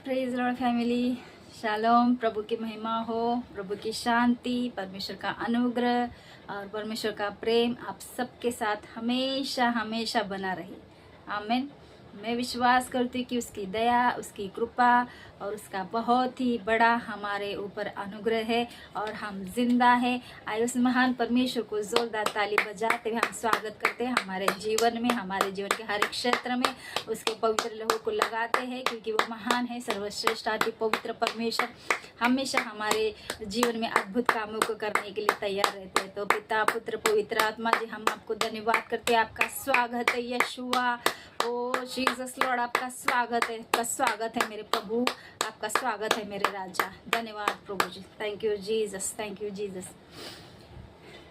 Praise Lord family, शालोम। प्रभु की महिमा हो, प्रभु की शांति, परमेश्वर का अनुग्रह और परमेश्वर का प्रेम आप सबके साथ हमेशा हमेशा बना रहे। आमीन। मैं विश्वास करती हूँ कि उसकी दया, उसकी कृपा और उसका बहुत ही बड़ा हमारे ऊपर अनुग्रह है और हम जिंदा है। आइए उस महान परमेश्वर को जोरदार ताली बजाते हुए हम स्वागत करते हैं हमारे जीवन में, हमारे जीवन के हर एक क्षेत्र में उसके पवित्र लहू को लगाते हैं, क्योंकि वो महान है, सर्वश्रेष्ठ अति पवित्र परमेश्वर हमेशा हमारे जीवन में अद्भुत कामों को करने के लिए तैयार रहते हैं। तो पिता, पुत्र, पवित्र आत्मा जी, हम आपको धन्यवाद करते हैं। आपका स्वागत है यशुआ, ओ जीसस लॉर्ड, आपका स्वागत है, आपका स्वागत है मेरे प्रभु, आपका स्वागत है मेरे राजा। धन्यवाद प्रभु जी, thank you Jesus, thank you Jesus.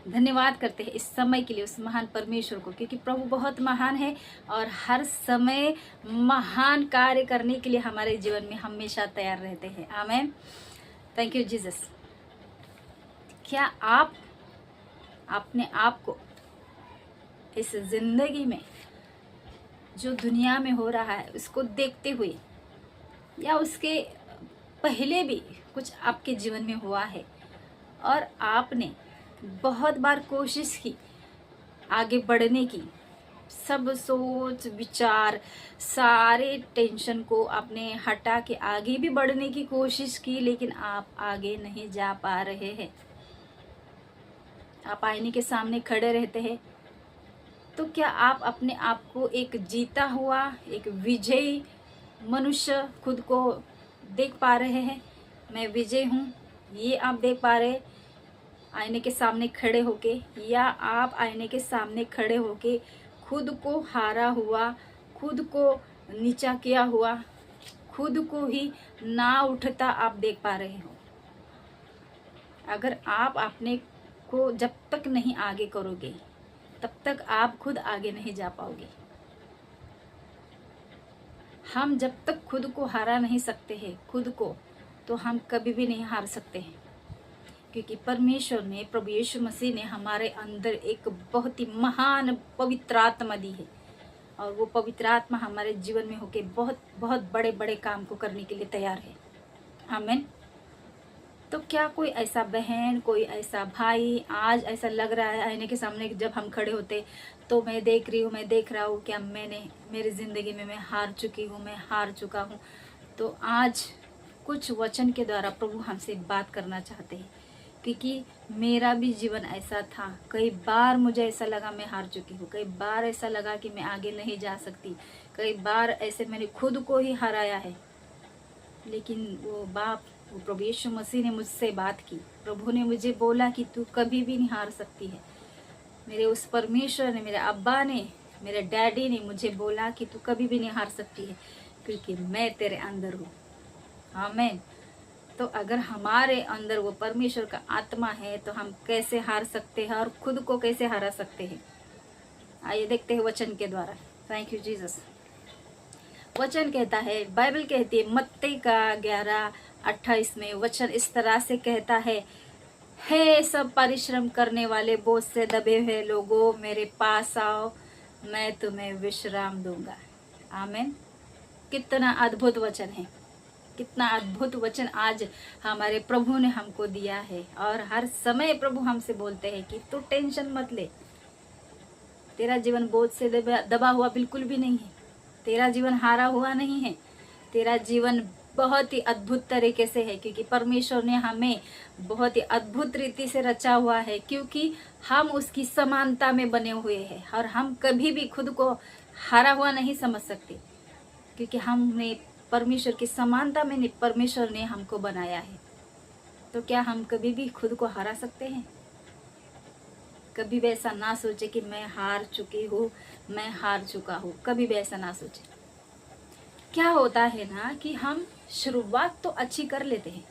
धन्यवाद करते हैं इस समय के लिए उस महान परमेश्वर को, क्योंकि प्रभु बहुत महान है और हर समय महान कार्य करने के लिए हमारे जीवन में हमेशा तैयार रहते हैं। आमीन। Thank you Jesus. क्या आप अपने आप को इस जिंदगी में जो दुनिया में हो रहा है उसको देखते हुए, या उसके पहले भी कुछ आपके जीवन में हुआ है और आपने बहुत बार कोशिश की आगे बढ़ने की, सब सोच विचार सारे टेंशन को आपने हटा के आगे भी बढ़ने की कोशिश की, लेकिन आप आगे नहीं जा पा रहे हैं। आप आईने के सामने खड़े रहते हैं, तो क्या आप अपने आप को एक जीता हुआ, एक विजयी मनुष्य खुद को देख पा रहे हैं? मैं विजय हूँ, ये आप देख पा रहे हैं आईने के सामने खड़े होके, या आप आईने के सामने खड़े होके खुद को हारा हुआ, खुद को नीचा किया हुआ, खुद को ही ना उठता आप देख पा रहे हो? अगर आप अपने को जब तक नहीं आगे करोगे तब तक आप खुद आगे नहीं जा पाओगे। हम जब तक खुद को हारा नहीं सकते हैं खुद को, तो हम कभी भी नहीं हार सकते हैं, क्योंकि परमेश्वर ने, प्रभु यीशु मसीह ने हमारे अंदर एक बहुत ही महान पवित्र आत्मा दी है और वो पवित्र आत्मा हमारे जीवन में होके बहुत बहुत बड़े बड़े काम को करने के लिए तैयार है। आमीन। तो क्या कोई ऐसा बहन, कोई ऐसा भाई आज ऐसा लग रहा है आईने के सामने जब हम खड़े होते तो मैं देख रही हूँ, मैं देख रहा हूँ, क्या मैंने मेरी ज़िंदगी में मैं हार चुकी हूँ, मैं हार चुका हूँ? तो आज कुछ वचन के द्वारा प्रभु हमसे बात करना चाहते हैं, क्योंकि मेरा भी जीवन ऐसा था। कई बार मुझे ऐसा लगा मैं हार चुकी हूँ, कई बार ऐसा लगा कि मैं आगे नहीं जा सकती, कई बार ऐसे मैंने खुद को ही हराया है। लेकिन वो प्रभु यीशु मसीह ने मुझसे बात की, प्रभु ने मुझे बोला कि तू कभी भी नहीं हार सकती है। मेरे उस परमेश्वर ने, मेरे अब्बा ने, मेरे डैडी ने मुझे बोला कि तू कभी भी नहीं हार सकती है, क्योंकि मैं तेरे अंदर हूँ। आमीन। तो अगर हमारे अंदर वो परमेश्वर का आत्मा है तो हम कैसे हार सकते हैं और खुद को कैसे हरा सकते हैं? आइए देखते हैं वचन के द्वारा। Thank you Jesus. वचन कहता है, बाइबल कहती है मत्ती का 11:28 में वचन इस तरह से कहता है, हे सब परिश्रम करने वाले, बोझ से दबे हुए लोगों, मेरे पास आओ, मैं तुम्हें विश्राम दूंगा। आमीन। कितना अद्भुत वचन है, कितना अद्भुत वचन आज हमारे प्रभु ने हमको दिया है। और हर समय प्रभु हमसे बोलते हैं कि तू टेंशन मत ले, तेरा जीवन बोझ से दबा हुआ बिल्कुल भी नहीं है, तेरा जीवन हारा हुआ नहीं है, तेरा जीवन बहुत ही अद्भुत तरीके से है, क्योंकि परमेश्वर ने हमें बहुत ही अद्भुत रीति से रचा हुआ है, क्योंकि हम उसकी समानता में बने हुए हैं और हम कभी भी खुद को हारा हुआ नहीं समझ सकते, क्योंकि हमने परमेश्वर की समानता में परमेश्वर ने हमको बनाया है। तो क्या हम कभी भी खुद को हरा सकते हैं? कभी भी ऐसा ना सोचे कि मैं हार चुकी हूँ, मैं हार चुका हूँ, कभी भी ऐसा ना सोचे। क्या होता है ना कि हम शुरुआत तो अच्छी कर लेते हैं,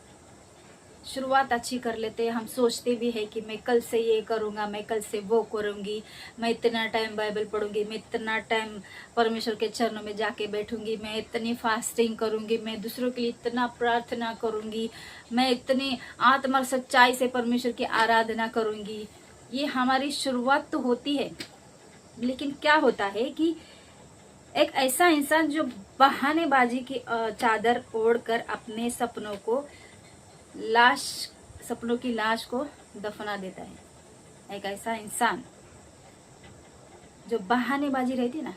शुरुआत अच्छी कर लेते हैं, हम सोचते भी है कि मैं कल से ये करूँगा, मैं कल से वो करूँगी, मैं इतना टाइम बाइबल पढ़ूंगी, मैं इतना टाइम परमेश्वर के चरणों में जाके बैठूंगी, मैं इतनी फास्टिंग करूँगी, मैं दूसरों के लिए इतना प्रार्थना करूँगी, मैं इतनी आत्मा सच्चाई से परमेश्वर की आराधना करूँगी। ये हमारी शुरुआत तो होती है, लेकिन क्या होता है कि एक ऐसा इंसान जो बहानेबाजी की चादर ओढ़कर अपने लाश सपनों की लाश को दफना देता है। एक ऐसा इंसान जो बहानेबाजी रहती ना,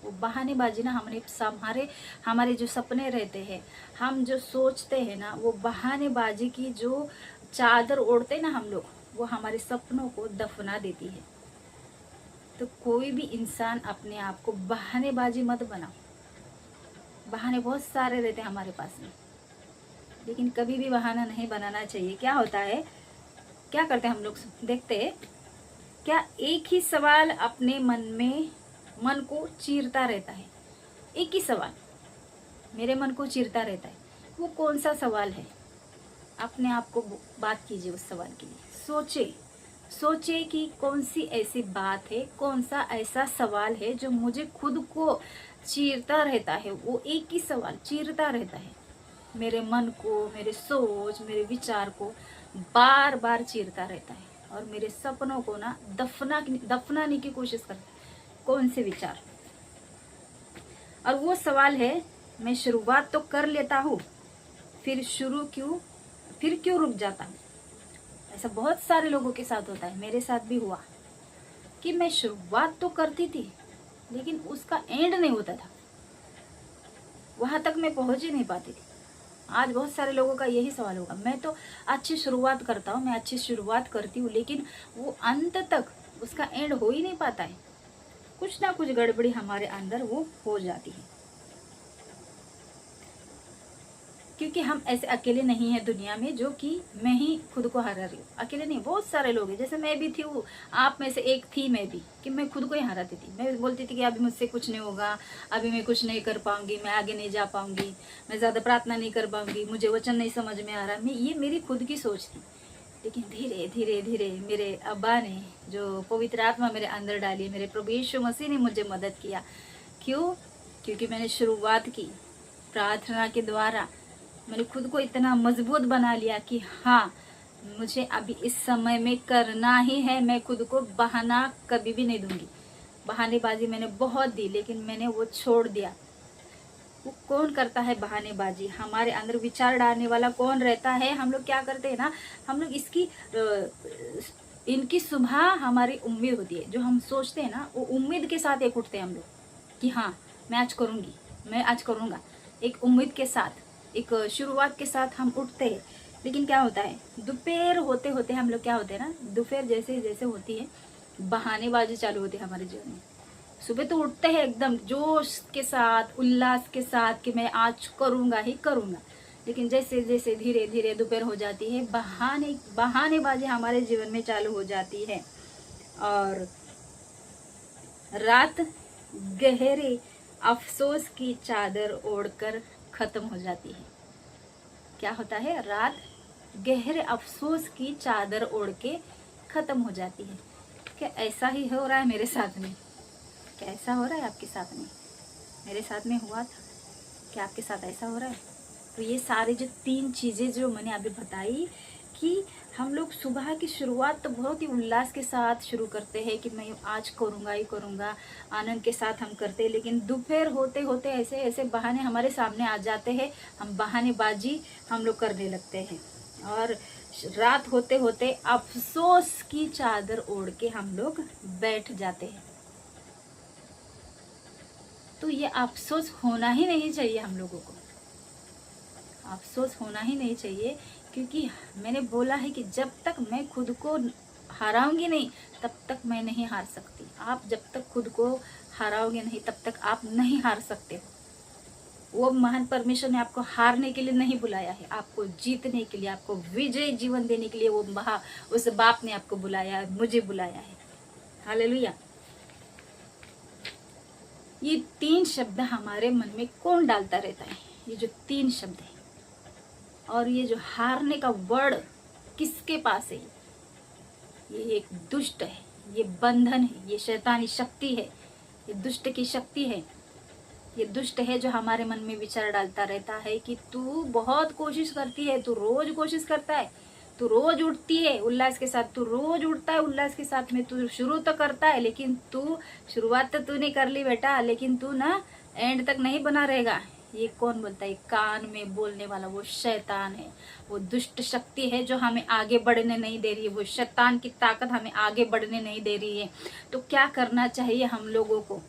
वो बहानेबाजी ना हमारे जो सपने रहते हैं, हम जो सोचते हैं ना, वो बहानेबाजी की जो चादर ओढ़ते ना हम लोग, वो हमारे सपनों को दफना देती है। तो कोई भी इंसान अपने आप को बहानेबाजी मत बनाओ। बहाने बहुत सारे रहते हैं हमारे पास में, लेकिन कभी भी बहाना नहीं बनाना चाहिए। क्या होता है, क्या करते हैं हम लोग, देखते हैं क्या, एक ही सवाल अपने मन को चीरता रहता है। एक ही सवाल मेरे मन को चीरता रहता है। वो कौन सा सवाल है? अपने आप को बात कीजिए उस सवाल के लिए। सोचे कि कौन सी ऐसी बात है, कौन सा ऐसा सवाल है जो मुझे खुद को चीरता रहता है। वो एक ही सवाल चीरता रहता है मेरे मन को, मेरे सोच, मेरे विचार को बार बार चीरता रहता है, और मेरे सपनों को ना दफनाने की कोशिश करता है। कौन से विचार? और वो सवाल है, मैं शुरुआत तो कर लेता हूँ, फिर क्यों रुक जाता हूँ। ऐसा बहुत सारे लोगों के साथ होता है, मेरे साथ भी हुआ कि मैं शुरुआत तो करती थी, लेकिन उसका एंड नहीं होता था, वहां तक मैं पहुंच ही नहीं पाती थी। आज बहुत सारे लोगों का यही सवाल होगा, मैं तो अच्छी शुरुआत करता हूँ, मैं अच्छी शुरुआत करती हूँ, लेकिन वो अंत तक उसका एंड हो ही नहीं पाता है। कुछ ना कुछ गड़बड़ी हमारे अंदर वो हो जाती है, क्योंकि हम ऐसे अकेले नहीं हैं दुनिया में जो कि मैं ही खुद को हरा रही हूँ। अकेले नहीं, बहुत सारे लोग हैं, जैसे मैं भी थी, वो आप में से एक थी मैं भी, कि मैं खुद को ही हराती थी। मैं बोलती थी कि अभी मुझसे कुछ नहीं होगा, अभी मैं कुछ नहीं कर पाऊंगी, मैं आगे नहीं जा पाऊंगी, मैं ज़्यादा प्रार्थना नहीं कर पाऊंगी, मुझे वचन नहीं समझ में आ रहा। ये मेरी खुद की सोच थी। लेकिन धीरे धीरे धीरे मेरे अब्बा ने जो पवित्र आत्मा मेरे अंदर डाली, मेरे प्रभु यीशु मसीह ने मुझे मदद किया। क्यों? क्योंकि मैंने शुरुआत की प्रार्थना के द्वारा। मैंने खुद को इतना मजबूत बना लिया कि हाँ, मुझे अभी इस समय में करना ही है। मैं खुद को बहाना कभी भी नहीं दूंगी। बहानेबाजी मैंने बहुत दी, लेकिन मैंने वो छोड़ दिया। वो कौन करता है बहानेबाजी? हमारे अंदर विचार डालने वाला कौन रहता है? हम लोग क्या करते हैं ना, हम लोग इनकी सुबह हमारी उम्मीद होती है, जो हम सोचते हैं ना, वो उम्मीद के साथ एक उठते हैं हम लोग कि हाँ, मैं आज करूँगी, मैं आज करूँगा। एक उम्मीद के साथ, एक शुरुआत के साथ हम उठते हैं। लेकिन क्या होता है, दोपहर होते होते हम लोग क्या होते हैं ना, दोपहर जैसे जैसे होती है, बहानेबाजी चालू होती है हमारे जीवन में। सुबह तो उठते हैं एकदम जोश के साथ, उल्लास के साथ कि मैं आज करूँगा ही करूँगा, लेकिन जैसे जैसे धीरे धीरे दोपहर हो जाती है, बहानेबाजी हमारे जीवन में चालू हो जाती है, और रात गहरे अफसोस की चादर ओढ़कर खत्म हो जाती है। क्या होता है? रात गहरे अफसोस की चादर ओढ़ के खत्म हो जाती है। क्या ऐसा ही हो रहा है मेरे साथ में? क्या ऐसा हो रहा है आपके साथ में? मेरे साथ में हुआ था। क्या आपके साथ ऐसा हो रहा है? तो ये सारी जो 3 चीज़ें जो मैंने अभी बताई, कि हम लोग सुबह की शुरुआत तो बहुत ही उल्लास के साथ शुरू करते हैं कि मैं आज करूँगा ही करूँगा, आनंद के साथ हम करते हैं, लेकिन दोपहर होते होते ऐसे ऐसे बहाने हमारे सामने आ जाते हैं, हम बहानेबाजी हम लोग करने लगते हैं, और रात होते होते अफसोस की चादर ओढ़ के हम लोग बैठ जाते हैं। तो ये अफसोस होना ही नहीं चाहिए हम लोगों को, अफसोस होना ही नहीं चाहिए, क्योंकि मैंने बोला है कि जब तक मैं खुद को हराऊंगी नहीं, तब तक मैं नहीं हार सकती। आप जब तक खुद को हराओगे नहीं, तब तक आप नहीं हार सकते हो। वो महान परमेश्वर ने आपको हारने के लिए नहीं बुलाया है, आपको जीतने के लिए, आपको विजय जीवन देने के लिए उस बाप ने आपको बुलाया है, मुझे बुलाया है। हालेलुया। ये 3 शब्द हमारे मन में कौन डालता रहता है? ये जो 3 शब्द है, और ये जो हारने का वर्ड किसके पास है? ये एक दुष्ट है, ये बंधन है, ये शैतानी शक्ति है, ये दुष्ट की शक्ति है। ये दुष्ट है जो हमारे मन में विचार डालता रहता है कि तू बहुत कोशिश करती है, तू रोज कोशिश करता है, तू रोज उठती है उल्लास के साथ, तू रोज उठता है उल्लास के साथ में, तू शुरू तो करता है, लेकिन तू शुरुआत तो तूने कर ली बेटा, लेकिन तू ना एंड तक नहीं बना रहेगा। ये कौन बोलता है? कान में बोलने वाला वो शैतान है, वो दुष्ट शक्ति है जो हमें आगे बढ़ने नहीं दे रही है। वो शैतान की ताकत हमें आगे बढ़ने नहीं दे रही है। तो क्या करना चाहिए हम लोगों को?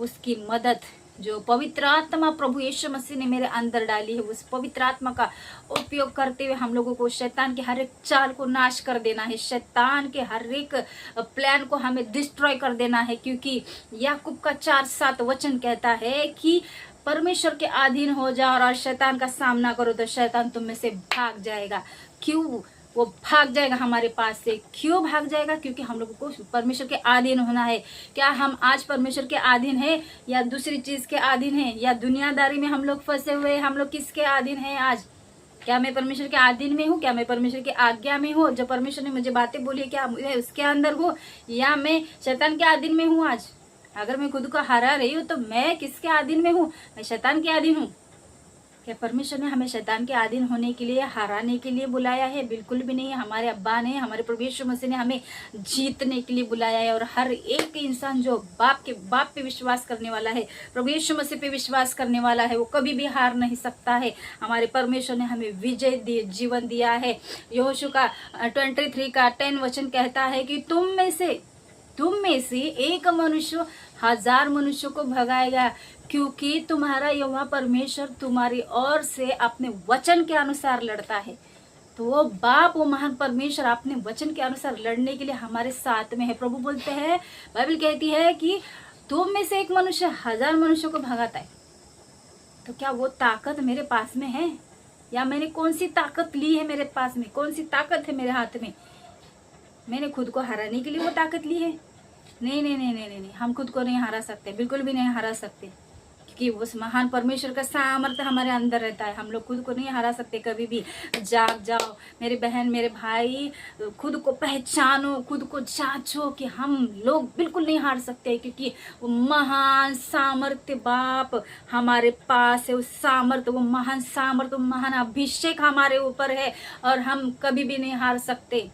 उसकी मदद जो पवित्र आत्मा प्रभु यीशु मसीह ने मेरे अंदर डाली है, उस पवित्र आत्मा का उपयोग करते हुए हम लोगों को शैतान के हर एक चाल को नाश कर देना है। शैतान के हर एक प्लान को हमें डिस्ट्रॉय कर देना है, क्योंकि याकूब का 4:7 वचन कहता है कि परमेश्वर के अधीन हो जाओ और शैतान का सामना करो तो शैतान तुम में से भाग जाएगा। क्यों वो भाग जाएगा हमारे पास से? क्यों भाग जाएगा? क्योंकि हम लोगों को परमेश्वर के अधीन होना है। क्या हम आज परमेश्वर के अधीन है या दूसरी चीज के अधीन है, या दुनियादारी में हम लोग फंसे हुए? हम लोग किसके अधीन है आज? क्या मैं परमेश्वर के अधीन में हूँ? क्या मैं परमेश्वर की आज्ञा में हूँ? जो परमेश्वर ने मुझे बातें बोली क्या मैं उसके अंदर हूँ, या मैं शैतान के अधीन में हूँ? आज अगर मैं खुद को हरा रही हूँ तो मैं किसके अधीन में हूँ? मैं शैतान के अधीन हूँ। क्या परमेश्वर ने हमें शैतान के अधीन होने के लिए, हराने के लिए बुलाया है? बिल्कुल भी नहीं। हमारे अब्बा ने, हमारे प्रभु यीशु मसीह ने हमें जीतने के लिए बुलाया है। और हर एक इंसान जो बाप पे विश्वास करने वाला है, प्रभु यीशु मसीह पे विश्वास करने वाला है, वो कभी भी हार नहीं सकता है। हमारे परमेश्वर ने हमें विजय जीवन दिया है। यहोशू का 23:10 वचन कहता है कि तुम में से एक मनुष्य 1000 मनुष्यों को भगाएगा, क्योंकि तुम्हारा यहोवा परमेश्वर तुम्हारी ओर से अपने वचन के अनुसार लड़ता है। तो वो बाप, वो महान परमेश्वर अपने वचन के अनुसार लड़ने के लिए हमारे साथ में है। प्रभु बोलते हैं, बाइबल कहती है कि तुम में से एक मनुष्य 1000 मनुष्यों को भगाता है। तो क्या वो ताकत मेरे पास में है? या मैंने कौन सी ताकत ली है मेरे पास में? कौन सी ताकत है मेरे हाथ में? मैंने खुद को हराने के लिए वो ताकत ली है? नहीं नहीं नहीं नहीं नहीं, हम खुद को नहीं हरा सकते, बिल्कुल भी नहीं हरा सकते, क्योंकि उस महान परमेश्वर का सामर्थ्य हमारे अंदर रहता है। हम लोग खुद को नहीं हरा सकते कभी भी। जाग जाओ मेरे बहन, मेरे भाई, खुद को पहचानो, खुद को जांचो कि हम लोग बिल्कुल नहीं हार सकते, क्योंकि वो महान सामर्थ्य बाप हमारे पास है। उस सामर्थ्य, वो महान सामर्थ्य, वो महान अभिषेक हमारे ऊपर है और हम कभी भी नहीं हार सकते।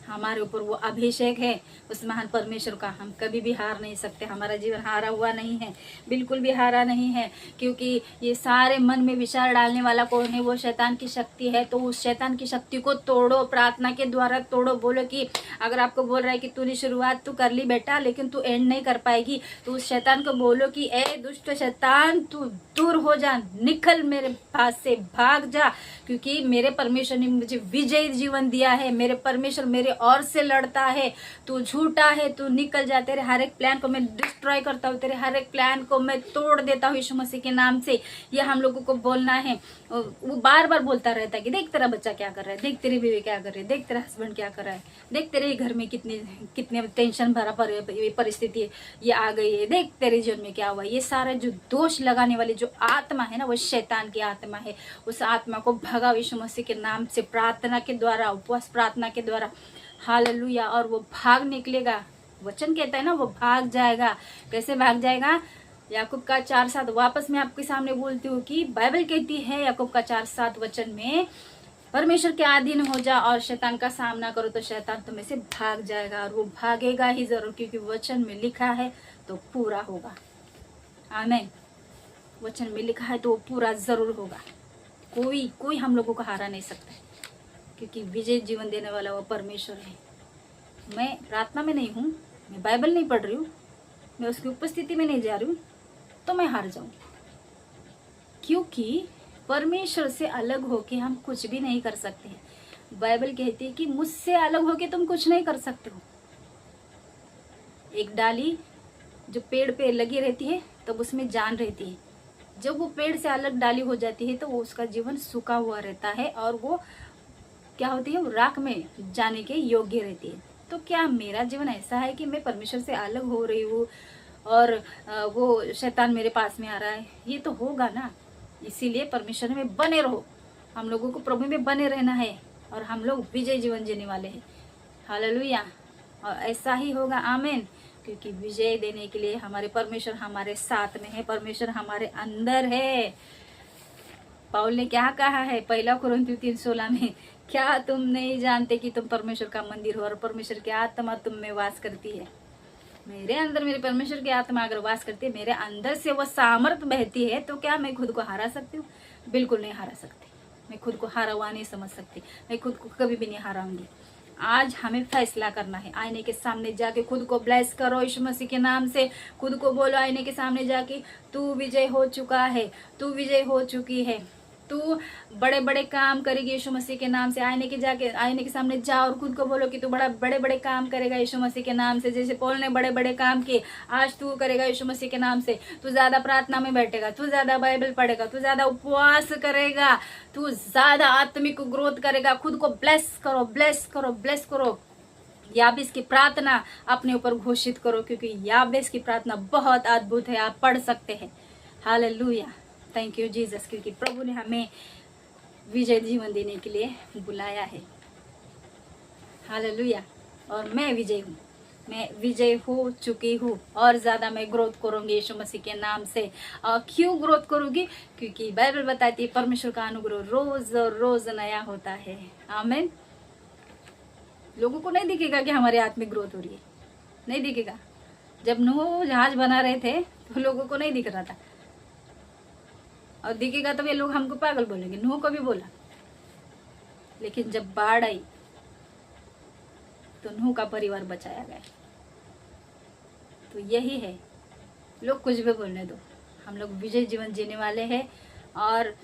हमारे ऊपर वो अभिषेक है उस महान परमेश्वर का, हम कभी भी हार नहीं सकते। हमारा जीवन हारा हुआ नहीं है, बिल्कुल भी हारा नहीं है, क्योंकि ये सारे मन में विचार डालने वाला कौन है? वो शैतान की शक्ति है। तो उस शैतान की शक्ति को तोड़ो, प्रार्थना के द्वारा तोड़ो। बोलो कि अगर आपको बोल रहा है कि तूने शुरुआत तो कर ली बेटा, लेकिन तू एंड नहीं कर पाएगी, तो उस शैतान को बोलो कि ए दुष्ट शैतान, तू दूर हो जा, निकल मेरे पास से, भाग जा, क्योंकि मेरे परमेश्वर ने मुझे विजयी जीवन दिया है। मेरे परमेश्वर मेरे और से लड़ता है। तू झूठा है, तू निकल जा। तेरे हर एक प्लान को मैं डिस्ट्रॉय करता हूँ, तेरे हर एक प्लान को मैं तोड़ देता हूँ यीशु मसीह के नाम से। ये हम लोगों को बोलना है। वो बार बार बोलता रहता है कि देख तेरा बच्चा क्या कर रहा है, देख तेरी बीवी क्या कर रही है, देख तेरा हस्बैंड क्या कर रहा है, देख तेरे घर में कितने टेंशन भरा परिस्थिति ये आ गई है, देख तेरे जीवन में क्या हुआ। ये सारा जो दोष लगाने वाली जो आत्मा है ना, वो शैतान की आत्मा है। उस आत्मा को भगाओ यीशु मसीह के नाम से, प्रार्थना के द्वारा, उपवास प्रार्थना के द्वारा। हालेलुया। और वो भाग निकलेगा। वचन कहता है ना, वो भाग जाएगा। कैसे भाग जाएगा? याकूब का 4:7 वापस मैं आपके सामने बोलती हूँ कि बाइबल कहती है याकूब का 4:7 वचन में, परमेश्वर के अधीन हो जा और शैतान का सामना करो तो शैतान तुम्हें से भाग जाएगा। और वो भागेगा ही जरूर, क्योंकि वचन में लिखा है तो पूरा होगा। आमीन। वचन में लिखा है तो पूरा जरूर होगा। कोई हम लोगों को हरा नहीं सकता, क्योंकि विजय जीवन देने वाला वो परमेश्वर है। मैं प्रार्थना में नहीं हूँ, मैं बाइबल नहीं पढ़ रही हूँ, मैं उसकी उपस्थिति में नहीं जा रही हूँ, तो मैं हार जाऊँ, क्योंकि परमेश्वर से अलग होके हम कुछ भी नहीं कर सकते हैं। बाइबल कहती है कि मुझसे अलग होके तुम कुछ नहीं कर सकते हो। एक डाली जो पेड़ पे लगी रहती है तब उसमें जान रहती है, जब वो पेड़ से अलग डाली हो जाती है तो वो उसका जीवन सूखा हुआ रहता है और वो क्या होती है, वो राख में जाने के योग्य रहती है। तो क्या मेरा जीवन ऐसा है कि मैं परमेश्वर से अलग हो रही हूँ और वो शैतान मेरे पास में आ रहा है? ये तो होगा ना। इसीलिए परमेश्वर में बने रहो। हम लोगों को प्रभु में बने रहना है और हम लोग विजय जीवन जीने वाले हैं। हालेलुया। और ऐसा ही होगा। आमीन। क्योंकि विजय देने के लिए हमारे परमेश्वर हमारे साथ में है, परमेश्वर हमारे अंदर है। पाउल ने क्या कहा है 1 कुरिन्थियों 3:16 में, क्या तुम नहीं जानते कि तुम परमेश्वर का मंदिर हो और परमेश्वर की आत्मा तुम में वास करती है? मेरे अंदर मेरे परमेश्वर की आत्मा अगर वास करती है, मेरे अंदर से वो सामर्थ बहती है, तो क्या मैं खुद को हरा सकती हूँ? बिल्कुल नहीं हरा सकती। मैं खुद को हारा हुआ नहीं समझ सकती। मैं खुद को कभी भी नहीं हराऊंगी। आज हमें फैसला करना है। आईने के सामने जाके खुद को ब्लेस करो यीशु मसीह के नाम से। खुद को बोलो आईने के सामने जाके, तू विजय हो चुका है, तू विजय हो चुकी है, तू बड़े बड़े काम करेगी यीशु मसीह के नाम से। आईने के सामने जा और खुद को बोलो कि तू बड़े बड़े काम करेगा यीशु मसीह के नाम से। जैसे पौल ने बड़े बड़े काम किए, आज तू करेगा यीशु मसीह के नाम से। तू ज्यादा प्रार्थना में बैठेगा, तू ज्यादा बाइबल पढ़ेगा, तू ज्यादा उपवास करेगा, तू ज्यादा आत्मिक ग्रोथ करेगा। खुद को ब्लेस करो, ब्लेस करो, ब्लेस करो। याबेस की प्रार्थना अपने ऊपर घोषित करो, क्योंकि याबेस की प्रार्थना बहुत अद्भुत है। आप पढ़ सकते हैं। हालेलुया, थैंक यू जीसस, क्योंकि प्रभु ने हमें विजय जीवन देने के लिए बुलाया है। हालेलुया, और मैं विजय हूँ, मैं विजय हो चुकी हूँ, और ज़्यादा मैं ग्रोथ करूँगी यीशु मसीह के नाम से। और क्यों ग्रोथ करूँगी? क्योंकि बाइबल बताती है परमेश्वर का अनुग्रह रोज रोज नया होता है। आमीन। लोगों को नहीं दिखेगा कि हमारी आत्मिक ग्रोथ हो रही है, नहीं दिखेगा। जब नूह जहाज बना रहे थे तो लोगों को नहीं दिख रहा था, और दिखेगा तो वे लोग हमको पागल बोलेंगे। नूह को भी बोला, लेकिन जब बाढ़ आई तो नूह का परिवार बचाया गया। तो यही है, लोग कुछ भी बोलने दो, हम लोग विजय जीवन जीने वाले हैं, और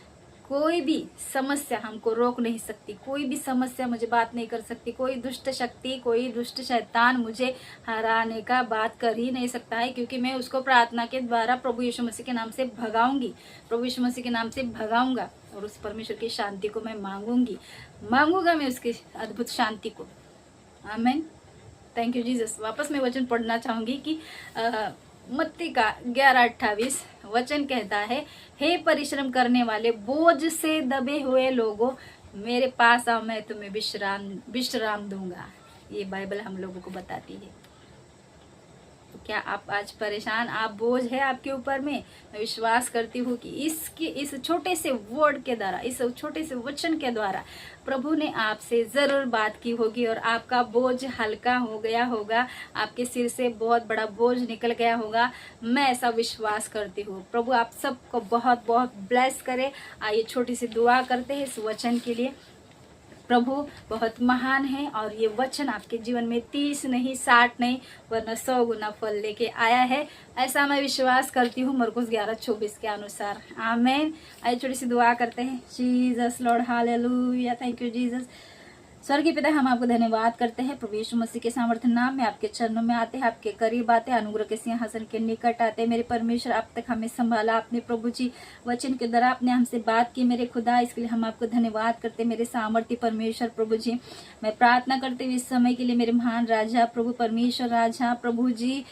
कोई भी समस्या हमको रोक नहीं सकती। कोई भी समस्या मुझे बात नहीं कर सकती। कोई दुष्ट शक्ति, कोई दुष्ट शैतान मुझे हराने का बात कर ही नहीं सकता है, क्योंकि मैं उसको प्रार्थना के द्वारा प्रभु यीशु मसीह के नाम से भगाऊंगी। प्रभु यीशु मसीह के नाम से भगाऊंगा, और उस परमेश्वर की शांति को मैं मांगूंगा मैं उसकी अद्भुत शांति को। आमीन। Thank you Jesus. वापस मैं वचन पढ़ना चाहूंगी कि मत्ती का 11:28 वचन कहता है, हे परिश्रम करने वाले, बोझ से दबे हुए लोगों, मेरे पास आओ, मैं तुम्हें विश्राम दूंगा। ये बाइबल हम लोगों को बताती है। तो क्या आप आज परेशान, आप बोझ है आपके ऊपर में? मैं विश्वास करती हूँ कि इस छोटे से वर्ड के द्वारा, इस छोटे से वचन के द्वारा प्रभु ने आपसे जरूर बात की होगी, और आपका बोझ हल्का हो गया होगा, आपके सिर से बहुत बड़ा बोझ निकल गया होगा। मैं ऐसा विश्वास करती हूँ। प्रभु आप सबको बहुत बहुत ब्लेस करे। आइए छोटी सी दुआ करते हैं इस वचन के लिए। प्रभु बहुत महान है, और ये वचन आपके जीवन में 30 नहीं, 60 नहीं, वरना 100 गुना फल लेके आया है, ऐसा मैं विश्वास करती हूँ मरकुस 11:24 के अनुसार। आमीन। आइए छोटी सी दुआ करते हैं। Jesus Lord, hallelujah, thank you Jesus. स्वर्गीय पिता, हम आपको धन्यवाद करते हैं। प्रभु यीशु मसीह के सामर्थ्य नाम में आपके चरणों में आते हैं, आपके करीब आते हैं, अनुग्रह के सिंहासन के निकट आते हैं। मेरे परमेश्वर, आप तक हमें संभाला आपने प्रभु जी, वचन के द्वारा आपने हमसे बात की मेरे खुदा, इसके लिए हम आपको धन्यवाद करते हैं। मेरे सामर्थ्य परमेश्वर प्रभु जी, मैं प्रार्थना करते हुए इस समय के लिए मेरे महान राजा प्रभु परमेश्वर राजा प्रभु जी,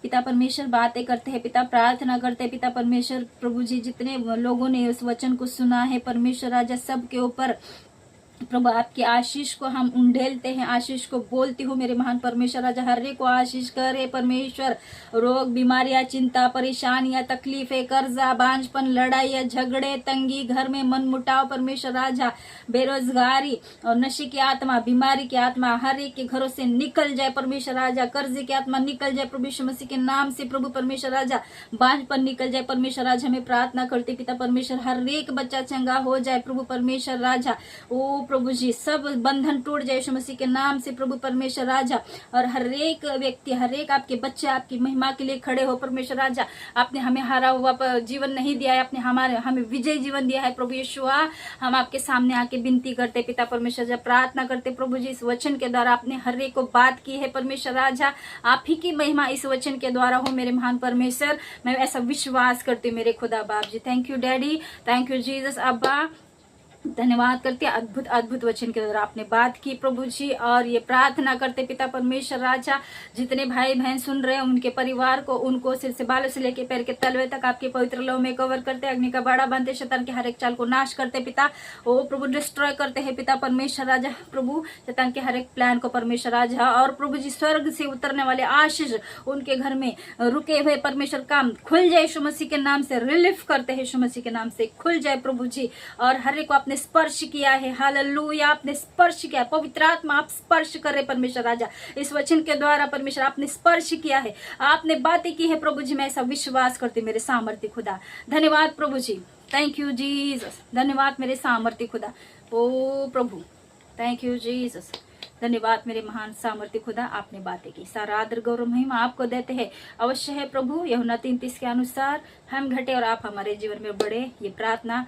पिता परमेश्वर बातें करते हैं, पिता प्रार्थना करते हैं, पिता परमेश्वर प्रभु जी, जितने लोगों ने उस वचन को सुना है परमेश्वर राजा, सबके ऊपर प्रभु आपकी आशीष को हम उंडेलते हैं, आशीष को बोलती हूँ मेरे महान परमेश्वर राजा, हर एक को आशीष करे परमेश्वर। रोग, बीमारियां, चिंता, परेशानियां, तकलीफें, कर्जा, बांझपन, लड़ाई, झगड़े, तंगी, घर में मन मुटाव परमेश्वर राजा, बेरोजगारी और नशे की आत्मा, बीमारी की आत्मा हर एक के घरों से निकल जाए परमेश्वर राजा। कर्जे की आत्मा निकल जाए प्रभु यीशु मसीह के नाम से प्रभु परमेश्वर राजा। बांझपन निकल जाए परमेश्वर राजा। हमें प्रार्थना करते पिता परमेश्वर, हर एक बच्चा चंगा हो जाए प्रभु परमेश्वर राजा। ओ प्रभु जी, सब बंधन टूट जाए यीशु मसीह के नाम से प्रभु परमेश्वर राजा। और हर एक व्यक्ति, हर एक आपके बच्चे आपकी महिमा के लिए खड़े हो परमेश्वर राजा। आपने हमें हारा हुआ जीवन नहीं दिया है, आपने हमें विजय जीवन दिया है प्रभु यीशुआ। हम आपके सामने आके विनती करते पिता परमेश्वर राजा, प्रार्थना करते प्रभु जी, इस वचन के द्वारा आपने हर एक को बात की है परमेश्वर राजा। आप ही की महिमा इस वचन के द्वारा हो मेरे महान परमेश्वर। मैं ऐसा विश्वास करती हूँ मेरे खुदा बाप जी। Thank you daddy, thank you Jesus अब्बा, धन्यवाद करते हैं। अद्भुत अद्भुत वचन के द्वारा आपने बात की प्रभु जी, और ये प्रार्थना करते पिता परमेश्वर राजा, जितने भाई बहन सुन रहे हैं उनके परिवार को, उनको सिर से बालों से लेके पैर के तलवे तक आपके पवित्र लहू में कवर करते, अग्नि का बाड़ा बांधते, शैतान के हर एक चाल को नाश करते पिता। ओ प्रभु डिस्ट्रॉय करते हैं पिता परमेश्वर राजा, प्रभु शैतान के हर एक प्लान को परमेश्वर राजा। और प्रभु जी, स्वर्ग से उतरने वाले आशीष उनके घर में रुके हुए परमेश्वर काम खुल जाए यीशु मसीह के नाम से। रिलीफ करते हैं यीशु मसीह के नाम से, खुल जाए प्रभु जी। और हर एक को आपने स्पर्श किया है। हालेलुया, आपने स्पर्श किया। पवित्र आत्मा आप स्पर्श कर रहे परमेश्वर राजा, इस वचन के द्वारा परमेश्वर आपने स्पर्श किया है, आपने बातें की है प्रभु जी। मैं ऐसा विश्वास करती, मेरे सामर्थ्य खुदा। धन्यवाद प्रभु जी, थैंक यू जीसस। धन्यवाद मेरे सामर्थ्य खुदा। ओ प्रभु, थैंक यू जीसस। धन्यवाद मेरे महान सामर्थ्य खुदा, आपने बातें की। सारा आदर गौरव महिमा आपको देते हैं। अवश्य है प्रभु, यूहन्ना 3:30 के अनुसार हम घटे और आप हमारे जीवन में बढ़े। ये प्रार्थना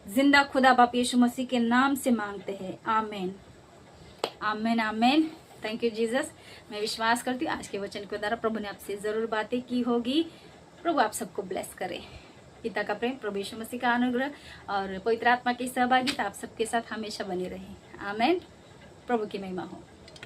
जिंदा खुदा बाप यीशु मसीह के नाम से मांगते हैं। आमीन, आमीन, आमीन। Thank you Jesus. मैं विश्वास करती हूँ आज के वचन के द्वारा प्रभु ने आपसे जरूर बातें की होगी। प्रभु आप सबको ब्लेस करे। पिता का प्रेम, प्रभु यीशु मसीह का अनुग्रह और पवित्र आत्मा की सहभागिता आप सबके साथ हमेशा बनी रहे। आमीन। प्रभु की महिमा हो।